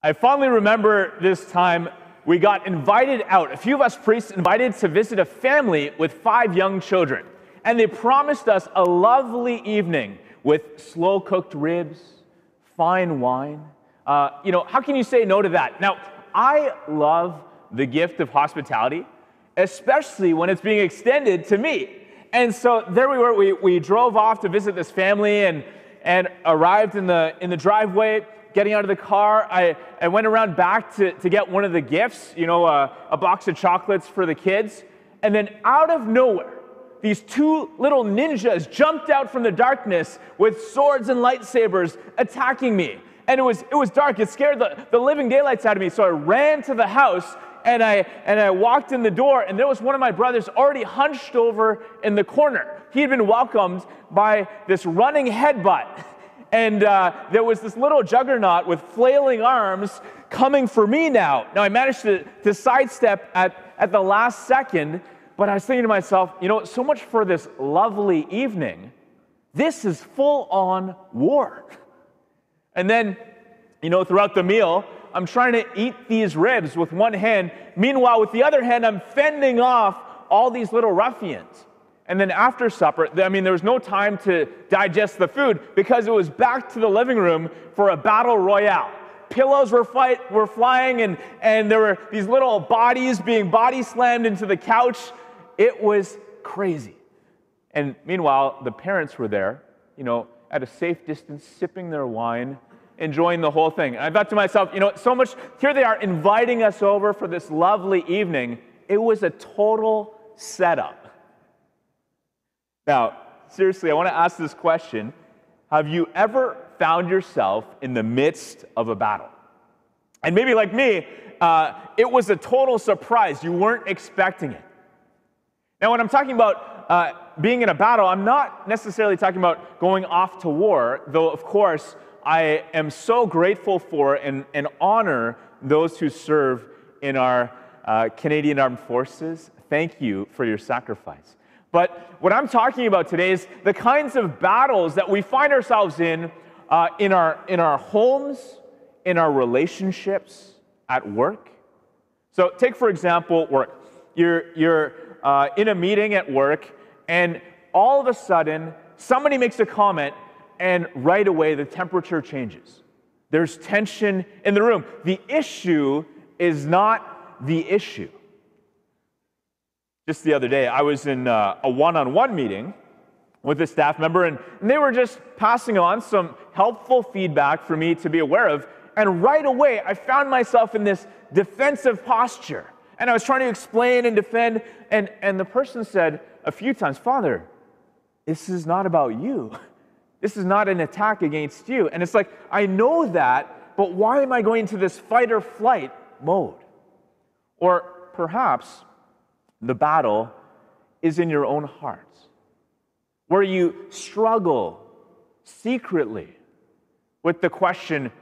I fondly remember this time we got invited out, a few of us priests invited to visit a family with 5 young children. And they promised us a lovely evening with slow-cooked ribs, fine wine. How can you say no to that? Now, I love the gift of hospitality, especially when it's being extended to me. And so there we were, we drove off to visit this family and arrived in the driveway. Getting out of the car, I went around back to get one of the gifts, a box of chocolates for the kids. And then out of nowhere, these 2 little ninjas jumped out from the darkness with swords and lightsabers attacking me. And it was dark. It scared the living daylights out of me. So I ran to the house and I walked in the door, and there was one of my brothers already hunched over in the corner. He had been welcomed by this running headbutt. And there was this little juggernaut with flailing arms coming for me now. Now, I managed to sidestep at the last second, but I was thinking to myself, so much for this lovely evening. This is full-on war. And then, throughout the meal, I'm trying to eat these ribs with one hand. Meanwhile, with the other hand, I'm fending off all these little ruffians. And then after supper, there was no time to digest the food because it was back to the living room for a battle royale. Pillows were flying, and there were these little bodies being body slammed into the couch. It was crazy. And meanwhile, the parents were there, at a safe distance, sipping their wine, enjoying the whole thing. And I thought to myself, so much, here they are inviting us over for this lovely evening. It was a total setup. Now, seriously, I want to ask this question. Have you ever found yourself in the midst of a battle? And maybe like me, it was a total surprise. You weren't expecting it. Now, when I'm talking about being in a battle, I'm not necessarily talking about going off to war, though, of course, I am so grateful for and honor those who serve in our Canadian Armed Forces. Thank you for your sacrifice. But what I'm talking about today is the kinds of battles that we find ourselves in our homes, in our relationships, at work. So take, for example, work. You're in a meeting at work, and all of a sudden, somebody makes a comment, and right away, the temperature changes. There's tension in the room. The issue is not the issue. Just the other day, I was in a one-on-one meeting with a staff member, and they were just passing on some helpful feedback for me to be aware of. And right away, I found myself in this defensive posture. And I was trying to explain and defend, and the person said a few times, "Father, this is not about you. This is not an attack against you." And it's like, I know that, but why am I going into this fight or flight mode? Or perhaps the battle is in your own hearts, where you struggle secretly with the question,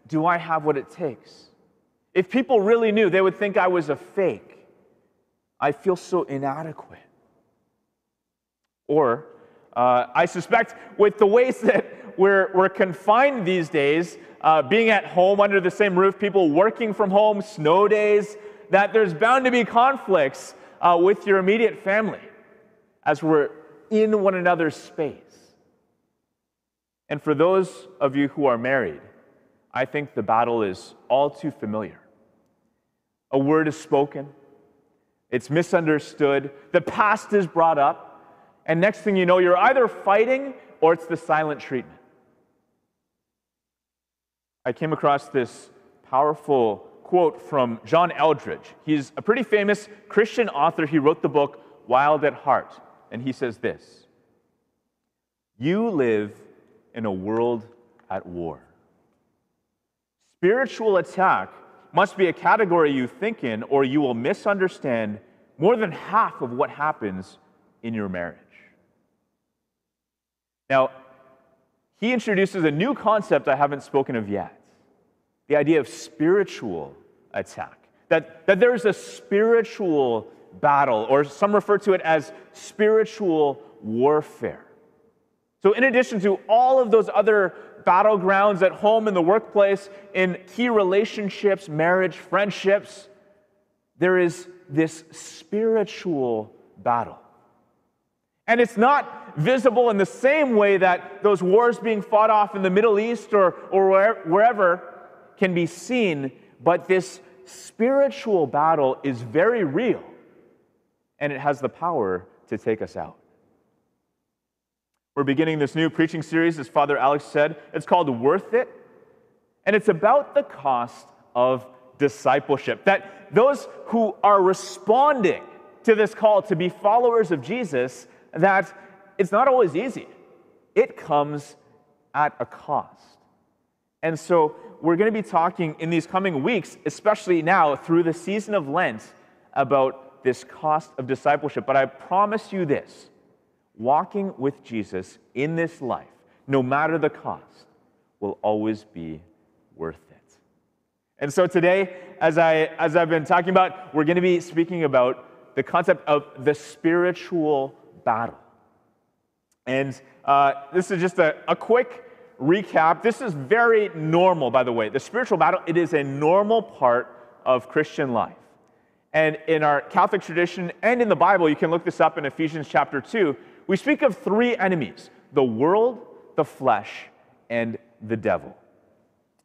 do I have what it takes? If people really knew, they would think I was a fake. I feel so inadequate. Or, I suspect with the ways that we're confined these days, being at home under the same roof, people working from home, snow days, that there's bound to be conflicts with your immediate family as we're in one another's space. And for those of you who are married, I think the battle is all too familiar. A word is spoken, it's misunderstood, the past is brought up, and next thing you know, you're either fighting or it's the silent treatment. I came across this powerful quote from John Eldredge. He's a pretty famous Christian author. He wrote the book Wild at Heart, and he says this: "You live in a world at war. Spiritual attack must be a category you think in, or you will misunderstand more than half of what happens in your marriage." Now, he introduces a new concept I haven't spoken of yet. The idea of spiritual attack. That there's a spiritual battle, or some refer to it as spiritual warfare. So in addition to all of those other battlegrounds at home, in the workplace, in key relationships, marriage, friendships, there is this spiritual battle. And it's not visible in the same way that those wars being fought off in the Middle East or wherever can be seen, but this spiritual battle is very real, and it has the power to take us out. We're beginning this new preaching series, as Father Alex said. It's called Worth It, and it's about the cost of discipleship. That those who are responding to this call to be followers of Jesus, that it's not always easy. It comes at a cost. And so we're going to be talking in these coming weeks, especially now through the season of Lent, about this cost of discipleship. But I promise you this: walking with Jesus in this life, no matter the cost, will always be worth it. And so today, as I've been talking about, we're going to be speaking about the concept of the spiritual battle. And this is just a quick recap. This is very normal, by the way. The spiritual battle, it is a normal part of Christian life. And in our Catholic tradition and in the Bible, you can look this up in Ephesians chapter 2, we speak of three enemies: the world, the flesh, and the devil.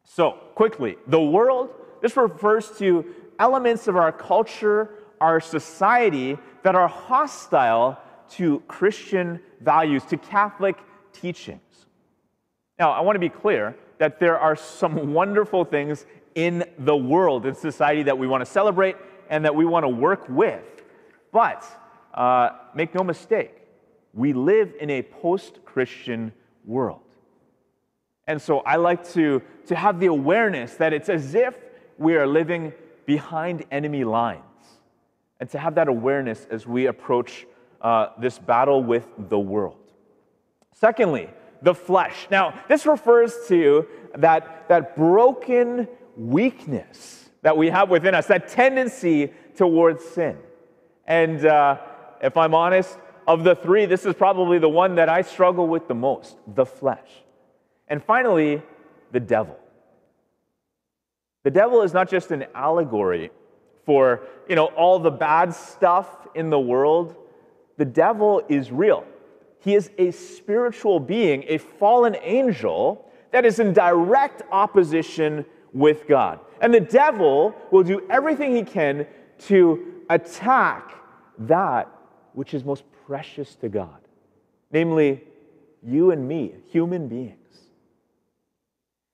So, quickly, the world, this refers to elements of our culture, our society, that are hostile to Christian values, to Catholic teachings. Now, I want to be clear that there are some wonderful things in the world, in society, that we want to celebrate and that we want to work with. But make no mistake, we live in a post-Christian world. And so I like to have the awareness that it's as if we are living behind enemy lines, and to have that awareness as we approach this battle with the world. Secondly, the flesh. Now, this refers to that broken weakness that we have within us, that tendency towards sin. And if I'm honest, of the three, this is probably the one that I struggle with the most: the flesh. And finally, the devil. The devil is not just an allegory for, all the bad stuff in the world. The devil is real. He is a spiritual being, a fallen angel that is in direct opposition with God. And the devil will do everything he can to attack that which is most precious to God, namely you and me, human beings.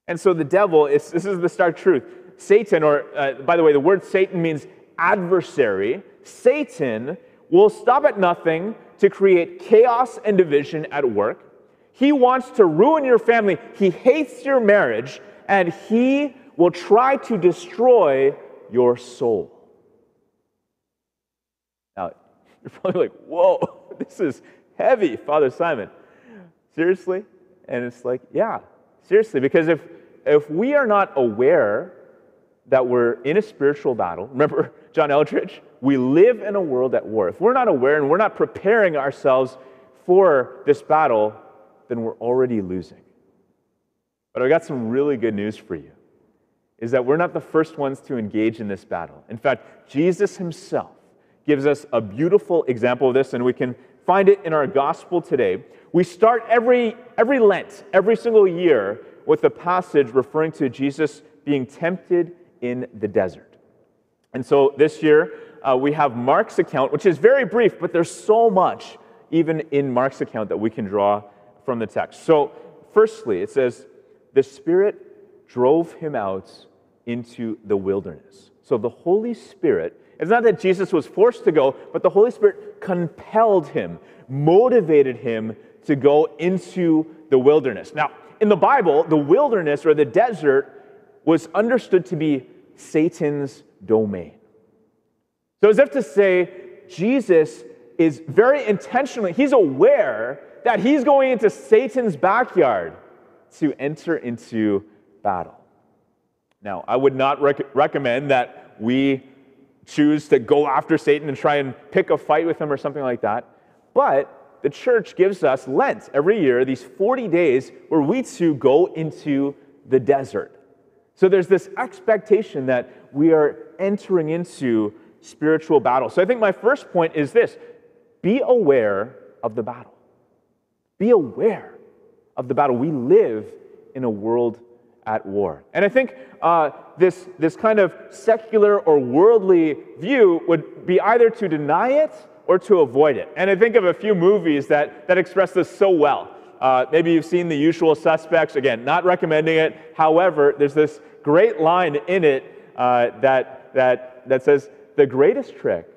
And so the devil, this is the stark truth. Satan, or by the way, the word Satan means adversary. Satan will stop at nothing to create chaos and division at work. He wants to ruin your family. He hates your marriage, and he will try to destroy your soul. Now, you're probably like, whoa, this is heavy, Father Simon. Seriously? And it's like, yeah, seriously, because if we are not aware that we're in a spiritual battle, remember John Eldridge, we live in a world at war. If we're not aware and we're not preparing ourselves for this battle, then we're already losing. But I got some really good news for you, is that we're not the first ones to engage in this battle. In fact, Jesus himself gives us a beautiful example of this, and we can find it in our gospel today. We start every Lent, every single year, with a passage referring to Jesus being tempted in the desert. And so this year, we have Mark's account, which is very brief, but there's so much even in Mark's account that we can draw from the text. So firstly, it says, the Spirit drove him out into the wilderness. So the Holy Spirit, it's not that Jesus was forced to go, but the Holy Spirit compelled him, motivated him to go into the wilderness. Now, in the Bible, the wilderness or the desert was understood to be Satan's domain. So as if to say, Jesus is very intentionally, he's aware that he's going into Satan's backyard to enter into battle. Now, I would not recommend that we choose to go after Satan and try and pick a fight with him or something like that. But the church gives us Lent every year, these 40 days where we too go into the desert. So there's this expectation that we are entering into spiritual battle. So I think my first point is this: be aware of the battle. Be aware of the battle. We live in a world at war. And I think this kind of secular or worldly view would be either to deny it or to avoid it. And I think of a few movies that express this so well. Maybe you've seen The Usual Suspects. Again, not recommending it. However, there's this great line in it that says, "The greatest trick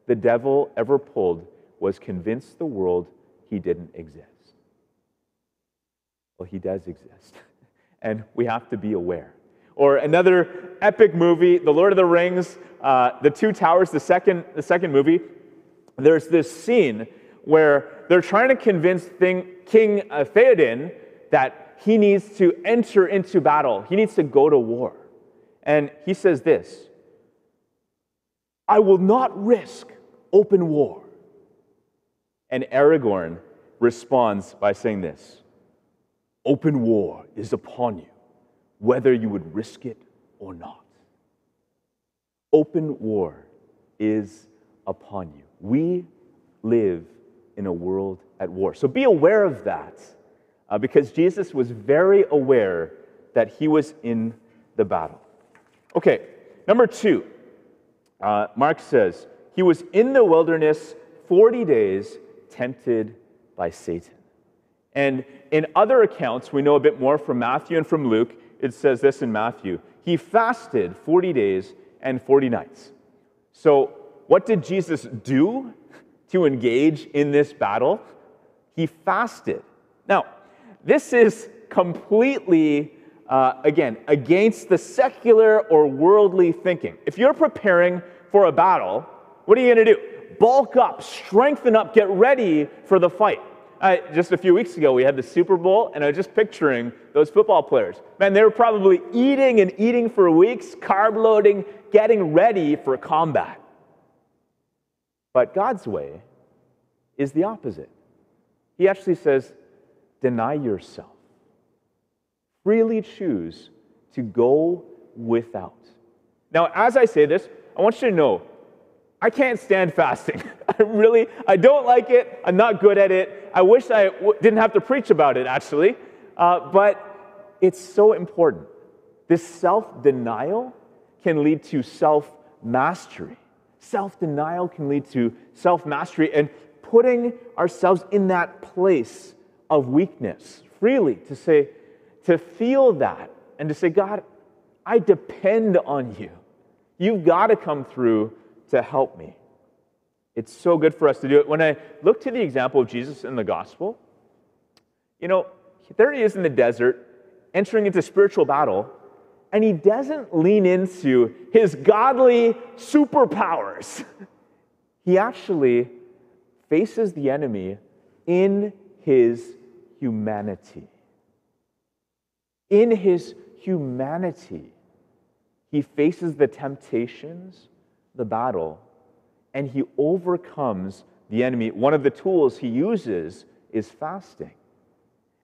the devil ever pulled was convince the world he didn't exist." Well, he does exist, and we have to be aware. Or another epic movie, The Lord of the Rings, The Two Towers, the second movie. There's this scene where they're trying to convince King Theoden that he needs to enter into battle. He needs to go to war. And he says this: "I will not risk open war." And Aragorn responds by saying this: "Open war is upon you, whether you would risk it or not." Open war is upon you. We live in a world at war. So be aware of that, because Jesus was very aware that he was in the battle. Okay, number 2, Mark says, he was in the wilderness 40 days, tempted by Satan. And in other accounts, we know a bit more from Matthew and from Luke. It says this in Matthew: he fasted 40 days and 40 nights. So what did Jesus do to engage in this battle? He fasted. Now, this is completely, again, against the secular or worldly thinking. If you're preparing for a battle, what are you going to do? Bulk up, strengthen up, get ready for the fight. Just a few weeks ago, we had the Super Bowl, and I was just picturing those football players. Man, they were probably eating and eating for weeks, carb loading, getting ready for combat. But God's way is the opposite. He actually says, deny yourself. Freely choose to go without. Now, as I say this, I want you to know, I can't stand fasting. I don't like it. I'm not good at it. I wish I didn't have to preach about it, actually. But it's so important. This self-denial can lead to self-mastery. Self-denial can lead to self-mastery and putting ourselves in that place of weakness freely to feel that and to say, God, I depend on you. You've got to come through to help me. It's so good for us to do it. When I look to the example of Jesus in the gospel, there he is in the desert, entering into spiritual battle, and he doesn't lean into his godly superpowers. He actually faces the enemy in his humanity. In his humanity, he faces the temptations, the battle, and he overcomes the enemy. One of the tools he uses is fasting.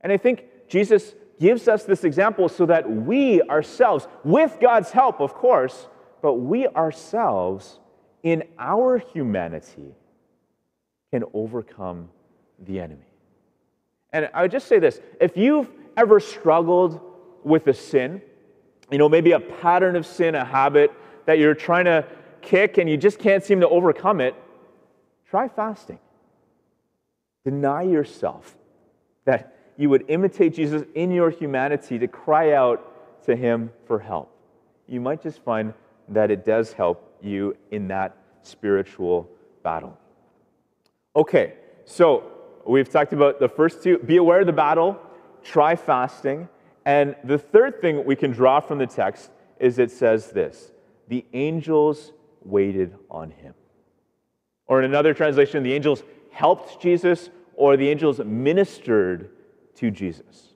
And I think Jesus gives us this example so that we ourselves, with God's help, of course, but we ourselves, in our humanity, can overcome the enemy. And I would just say this: if you've ever struggled with a sin, maybe a pattern of sin, a habit that you're trying to kick and you just can't seem to overcome it, try fasting. Deny yourself, that you would imitate Jesus in your humanity to cry out to him for help. You might just find that it does help you in that spiritual battle. Okay, so we've talked about the first two. Be aware of the battle, try fasting. And the third thing we can draw from the text is it says this: the angels waited on him. Or in another translation, the angels helped Jesus, or the angels ministered to Jesus.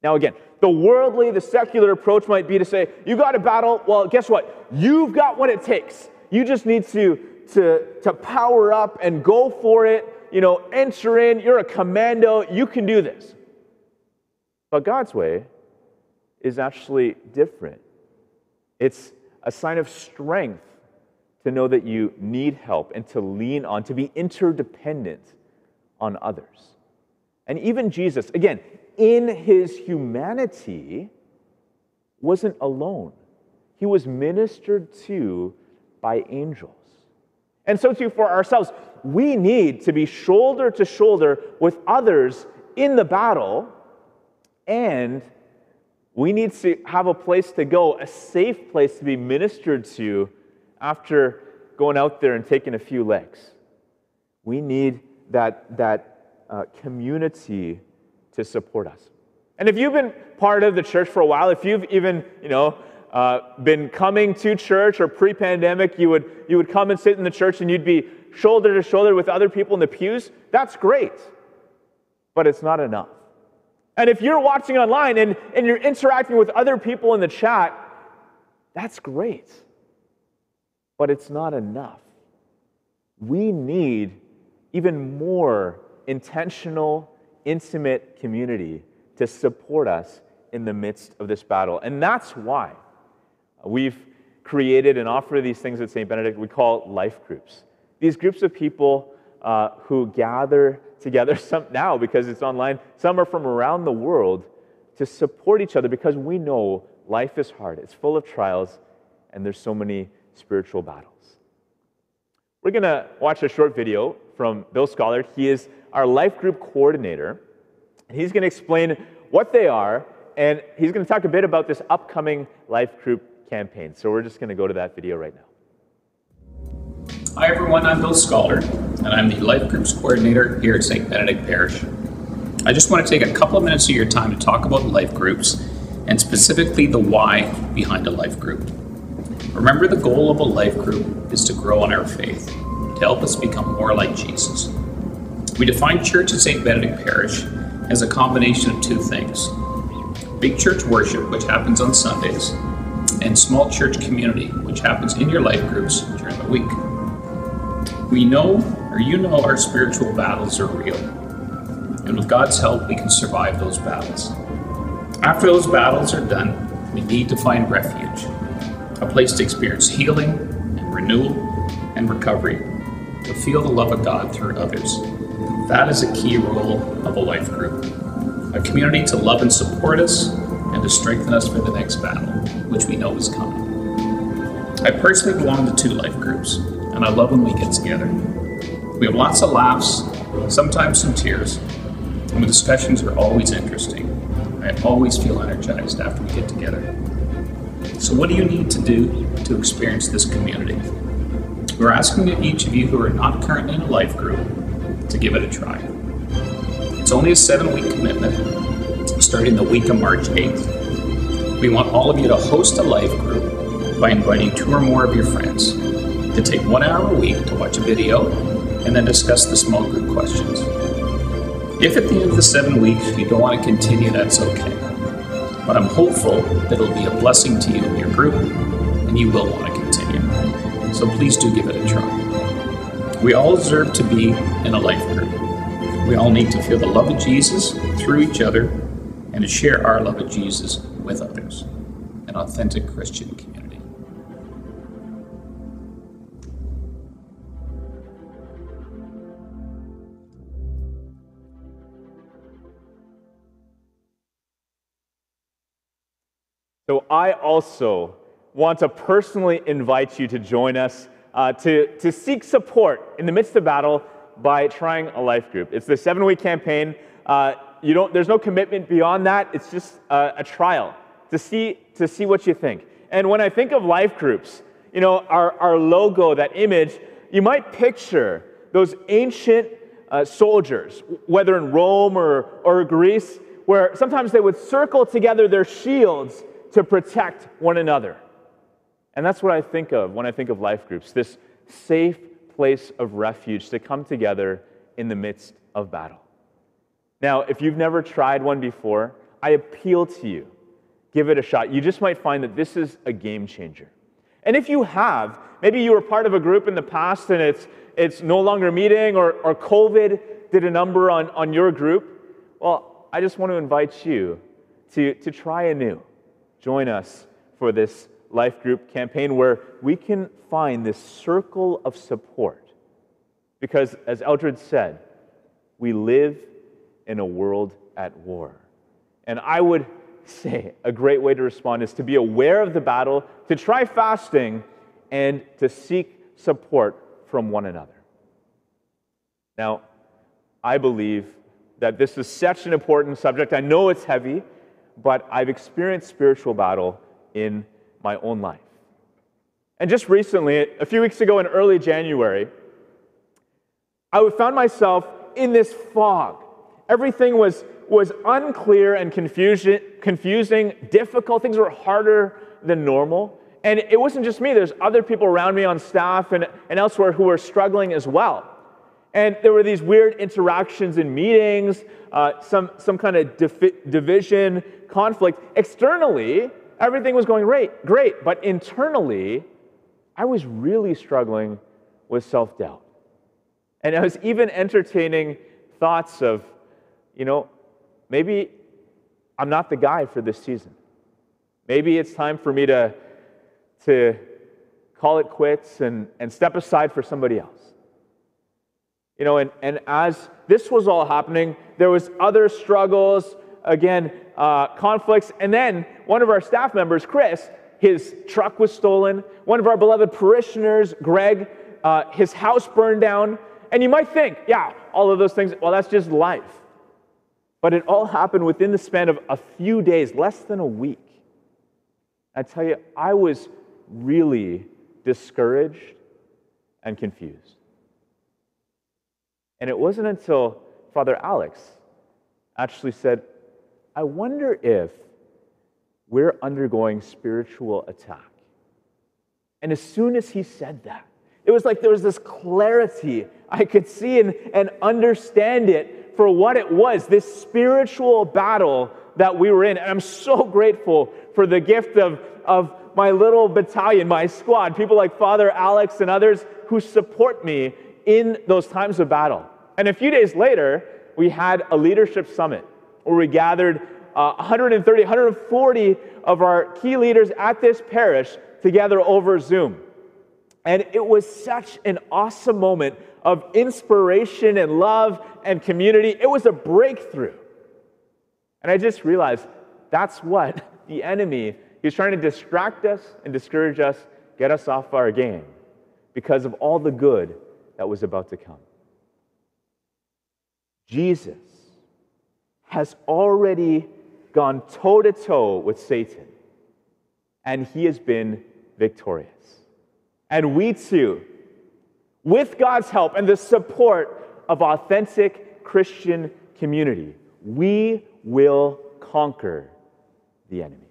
Now again, the worldly, the secular approach might be to say, you got a battle, well, guess what? You've got what it takes. You just need to power up and go for it. enter in, you're a commando, you can do this. But God's way is actually different. It's a sign of strength to know that you need help and to lean on, to be interdependent on others. And even Jesus, again, in his humanity, wasn't alone. He was ministered to by angels. And so too for ourselves, we need to be shoulder to shoulder with others in the battle, and we need to have a place to go, a safe place to be ministered to after going out there and taking a few legs. We need that community to support us. And if you've been part of the church for a while, if you've even, been coming to church or pre-pandemic, you would come and sit in the church and you'd be shoulder to shoulder with other people in the pews, that's great. But it's not enough. And if you're watching online and you're interacting with other people in the chat, that's great. But it's not enough. We need even more intentional, intimate community to support us in the midst of this battle. And that's why we've created and offer these things at St. Benedict we call life groups. These groups of people who gather together, some now because it's online, some are from around the world, to support each other because we know life is hard, it's full of trials, and there's so many spiritual battles. We're going to watch a short video from Bill Scholar. He is our life group coordinator. He's going to explain what they are, and he's going to talk a bit about this upcoming life group campaign. So we're just going to go to that video right now. Hi everyone, I'm Bill Scholar, and I'm the Life Groups Coordinator here at St. Benedict Parish. I just want to take a couple of minutes of your time to talk about life groups, and specifically the why behind a life group. Remember, the goal of a life group is to grow in our faith, to help us become more like Jesus. We define church at St. Benedict Parish as a combination of two things: big church worship, which happens on Sundays, and small church community, which happens in your life groups during the week. We know, or you know, our spiritual battles are real, and with God's help, we can survive those battles. After those battles are done, we need to find refuge, a place to experience healing and renewal and recovery, to feel the love of God through others. That is a key role of a life group, a community to love and support us and to strengthen us for the next battle, which we know is coming. I personally belong to 2 life groups, and I love when we get together. We have lots of laughs, sometimes some tears, and the discussions are always interesting. I always feel energized after we get together. So what do you need to do to experience this community? We're asking each of you who are not currently in a life group to give it a try. It's only a 7-week commitment, starting the week of March 8th. We want all of you to host a life group by inviting 2 or more of your friends, to take 1 hour a week to watch a video and then discuss the small group questions. If at the end of the 7 weeks you don't want to continue, that's okay. But I'm hopeful that it'll be a blessing to you and your group, and you will want to continue. So please do give it a try. We all deserve to be in a life group. We all need to feel the love of Jesus through each other and to share our love of Jesus with others. An authentic Christian community. So I also want to personally invite you to join us to seek support in the midst of battle by trying a life group. It's the 7-week campaign. There's no commitment beyond that. It's just a trial to see what you think. And when I think of life groups, our logo, that image, you might picture those ancient soldiers, whether in Rome or Greece, where sometimes they would circle together their shields to protect one another. And that's what I think of when I think of life groups, this safe place of refuge to come together in the midst of battle. Now, if you've never tried one before, I appeal to you, give it a shot. You just might find that this is a game changer. And if you have, maybe you were part of a group in the past and it's no longer meeting, or COVID did a number on your group, well, I just want to invite you to try anew. Join us for this life group campaign where we can find this circle of support. Because, as Eldred said, we live in a world at war. And I would say a great way to respond is to be aware of the battle, to try fasting, and to seek support from one another. Now, I believe that this is such an important subject. I know it's heavy, but I've experienced spiritual battle in my own life. And just recently, a few weeks ago in early January, I found myself in this fog. Everything was unclear and confusing, difficult. Things were harder than normal. And it wasn't just me. There's other people around me on staff and elsewhere who were struggling as well. And there were these weird interactions in meetings, some kind of division, conflict. Externally, everything was going great. But internally, I was really struggling with self-doubt. And I was even entertaining thoughts of, maybe I'm not the guy for this season. Maybe it's time for me to call it quits and step aside for somebody else. And as this was all happening, there was other struggles, again, conflicts, and then one of our staff members, Chris, his truck was stolen. One of our beloved parishioners, Greg, his house burned down. And you might think, yeah, all of those things, well, that's just life. But it all happened within the span of a few days, less than a week. I tell you, I was really discouraged and confused. And it wasn't until Father Alex actually said, I wonder if we're undergoing spiritual attack. And as soon as he said that, it was like there was this clarity. I could see and understand it for what it was, this spiritual battle that we were in. And I'm so grateful for the gift of my little battalion, my squad, people like Father Alex and others who support me in those times of battle. And a few days later, we had a leadership summit where we gathered 130, 140 of our key leaders at this parish together over Zoom. And it was such an awesome moment of inspiration and love and community. It was a breakthrough. And I just realized that's what the enemy, he's trying to distract us and discourage us, get us off our game because of all the good that was about to come. Jesus has already gone toe-to-toe with Satan, and he has been victorious. And we too, with God's help and the support of authentic Christian community, we will conquer the enemy.